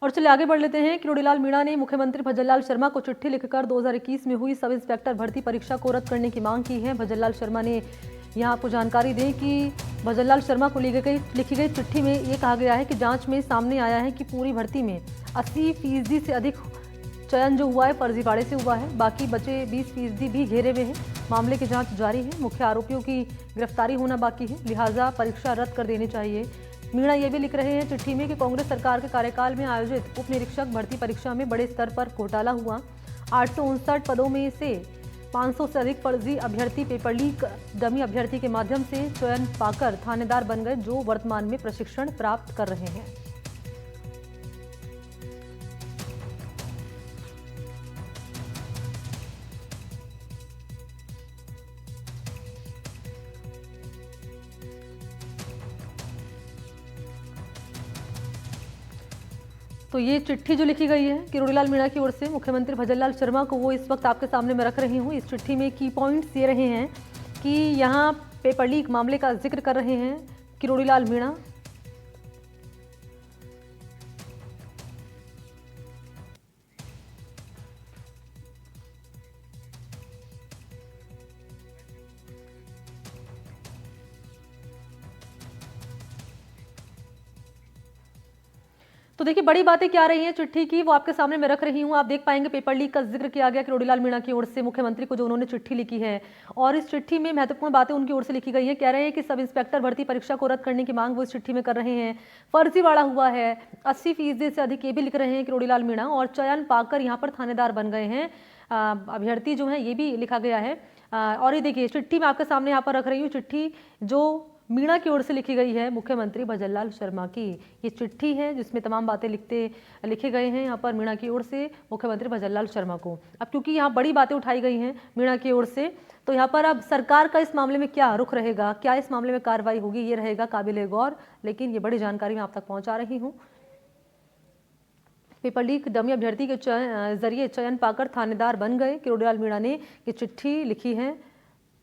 और चलिए आगे बढ़ लेते हैं। किरोड़ीलाल मीणा ने मुख्यमंत्री भजनलाल शर्मा को चिट्ठी लिखकर 2021 में हुई सब इंस्पेक्टर भर्ती परीक्षा को रद्द करने की मांग की है। भजनलाल शर्मा ने यहां आपको जानकारी दें कि भजनलाल शर्मा को लिखी गई चिट्ठी में ये कहा गया है कि जांच में सामने आया है कि पूरी भर्ती में 80% से अधिक चयन जो हुआ है फर्जीवाड़े से हुआ है। बाकी बचे 20% भी घेरे हुए हैं। मामले की जांच जारी है। मुख्य आरोपियों की गिरफ्तारी होना बाकी है, लिहाजा परीक्षा रद्द कर देनी चाहिए। मीणा ये भी लिख रहे हैं चिट्ठी में कि कांग्रेस सरकार के कार्यकाल में आयोजित उप निरीक्षक भर्ती परीक्षा में बड़े स्तर पर घोटाला हुआ। 859 पदों में से 500 से अधिक फर्जी अभ्यर्थी पेपर लीक डमी अभ्यर्थी के माध्यम से चयन पाकर थानेदार बन गए, जो वर्तमान में प्रशिक्षण प्राप्त कर रहे हैं। तो ये चिट्ठी जो लिखी गई है किरोड़ीलाल मीणा की ओर से मुख्यमंत्री भजनलाल शर्मा को, वो इस वक्त आपके सामने मैं रख रही हूँ। इस चिट्ठी में की पॉइंट्स ये रहे हैं कि यहाँ पेपर लीक मामले का जिक्र कर रहे हैं किरोड़ीलाल मीणा। तो देखिए बड़ी बातें क्या रही हैं चिट्ठी की, वो आपके सामने मैं रख रही हूँ। आप देख पाएंगे पेपर लीक का जिक्र किया गया किरोड़ीलाल मीणा की ओर से मुख्यमंत्री को, जो उन्होंने चिट्ठी लिखी है। और इस चिट्ठी में महत्वपूर्ण बातें उनकी ओर से लिखी गई हैं। कह रहे हैं कि सब इंस्पेक्टर भर्ती परीक्षा को रद्द करने की मांग वो इस चिट्ठी में कर रहे हैं। फर्जीवाड़ा हुआ है 80% से अधिक, ये भी लिख रहे हैं किरोड़ीलाल मीणा। और चयन पाकर यहाँ पर थानेदार बन गए हैं अभ्यर्थी जो है, ये भी लिखा गया है। और ये देखिए चिट्ठी मैं आपके सामने यहाँ पर रख रही हूँ, चिट्ठी जो मीणा की ओर से लिखी गई है मुख्यमंत्री भजनलाल शर्मा की। ये चिट्ठी है जिसमें तमाम बातें लिखे गए हैं यहाँ पर मीणा की ओर से मुख्यमंत्री भजनलाल शर्मा को। अब क्योंकि यहाँ बड़ी बातें उठाई गई हैं मीणा की ओर से, तो यहाँ पर अब सरकार का इस मामले में क्या रुख रहेगा, क्या इस मामले में कार्रवाई होगी, ये रहेगा काबिल गौर। लेकिन ये बड़ी जानकारी मैं आप तक पहुँचा रही हूँ। पेपर लीक डमी अभ्यर्थी के जरिए चयन पाकर थानेदार बन गए। किरोड़ीलाल मीणा ने ये चिट्ठी लिखी है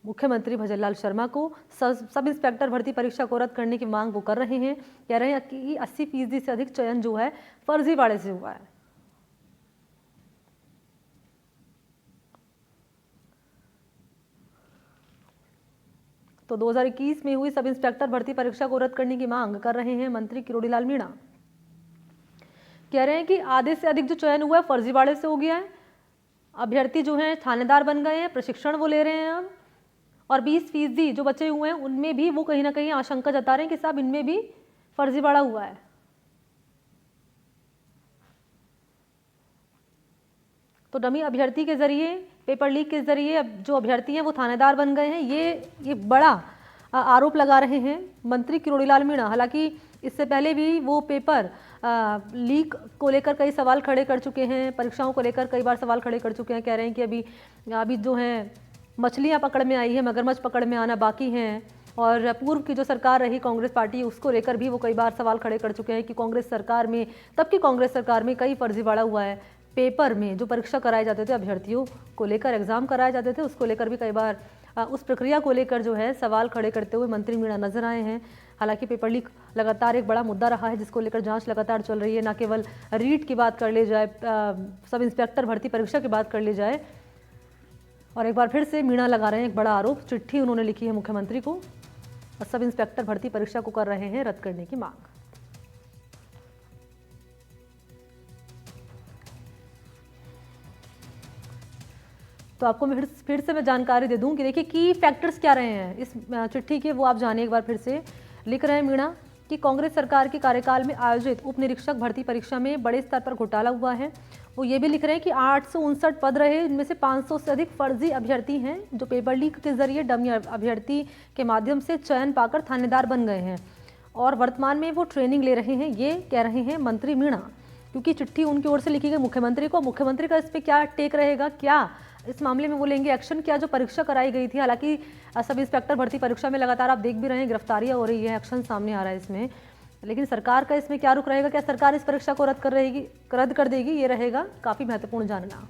मुख्यमंत्री भजनलाल शर्मा को। सब इंस्पेक्टर भर्ती परीक्षा को रद्द करने की मांग वो कर रहे हैं। कह रहे हैं कि 80% से अधिक चयन जो है फर्जीवाड़े से हुआ है। तो 2021 में हुई सब इंस्पेक्टर भर्ती परीक्षा को रद्द करने की मांग कर रहे हैं मंत्री किरोड़ीलाल मीणा। कह रहे हैं कि आधे से अधिक जो चयन हुआ है फर्जीवाड़े से हो गया है। अभ्यर्थी जो है थानेदार बन गए हैं, प्रशिक्षण वो ले रहे हैं अब। और 20% जो बचे हुए हैं उनमें भी वो कहीं ना कहीं आशंका जता रहे हैं कि साहब इनमें भी फर्जीवाड़ा हुआ है। तो डमी अभ्यर्थी के जरिए, पेपर लीक के जरिए अब जो अभ्यर्थी हैं वो थानेदार बन गए हैं, ये बड़ा आरोप लगा रहे हैं मंत्री किरोड़ीलाल मीणा। हालांकि इससे पहले भी वो पेपर लीक को लेकर कई सवाल खड़े कर चुके हैं, परीक्षाओं को लेकर कई बार सवाल खड़े कर चुके हैं। कह रहे हैं कि अभी जो है मछलियां पकड़ में आई है, मगरमच्छ पकड़ में आना बाकी हैं। और पूर्व की जो सरकार रही कांग्रेस पार्टी, उसको लेकर भी वो कई बार सवाल खड़े कर चुके हैं कि कांग्रेस सरकार में, तब की कांग्रेस सरकार में कई फर्जीवाड़ा हुआ है। पेपर में जो परीक्षा कराए जाते थे अभ्यर्थियों को लेकर, एग्जाम कराए जाते थे, उसको लेकर भी कई बार उस प्रक्रिया को लेकर जो है सवाल खड़े करते हुए मंत्री मीणा नजर आए हैं। हालांकि पेपर लीक लगातार एक बड़ा मुद्दा रहा है जिसको लेकर जांच लगातार चल रही है। न केवल रीट की बात कर ले जाए, सब इंस्पेक्टर भर्ती परीक्षा की बात कर ली जाए। और एक बार फिर से मीणा लगा रहे हैं एक बड़ा आरोप, चिट्ठी उन्होंने लिखी है मुख्यमंत्री को और सब इंस्पेक्टर भर्ती परीक्षा को कर रहे हैं रद्द करने की मांग। तो आपको मैं फिर से मैं जानकारी दे दूं कि देखिए की फैक्टर्स क्या रहे हैं इस चिट्ठी के, वो आप जानिए एक बार फिर से। लिख रहे हैं मीणा कि कांग्रेस सरकार के कार्यकाल में आयोजित उप निरीक्षक भर्ती परीक्षा में बड़े स्तर पर घोटाला हुआ है। वो ये भी लिख रहे हैं कि 859 पद रहे, इनमें से 500 से अधिक फर्जी अभ्यर्थी हैं जो पेपर लीक के जरिए डमी अभ्यर्थी के माध्यम से चयन पाकर थानेदार बन गए हैं और वर्तमान में वो ट्रेनिंग ले रहे हैं, ये कह रहे हैं मंत्री मीणा। क्योंकि चिट्ठी उनकी ओर से लिखी गई मुख्यमंत्री को, मुख्यमंत्री का इस पर क्या टेक रहेगा, क्या इस मामले में वो लेंगे एक्शन, क्या जो परीक्षा कराई गई थी। हालांकि सब इंस्पेक्टर भर्ती परीक्षा में लगातार आप देख भी रहे हैं गिरफ्तारियां हो रही है, एक्शन सामने आ रहा है इसमें। लेकिन सरकार का इसमें क्या रुख रहेगा, क्या सरकार इस परीक्षा को रद्द कर देगी, ये रहेगा काफ़ी महत्वपूर्ण जानना।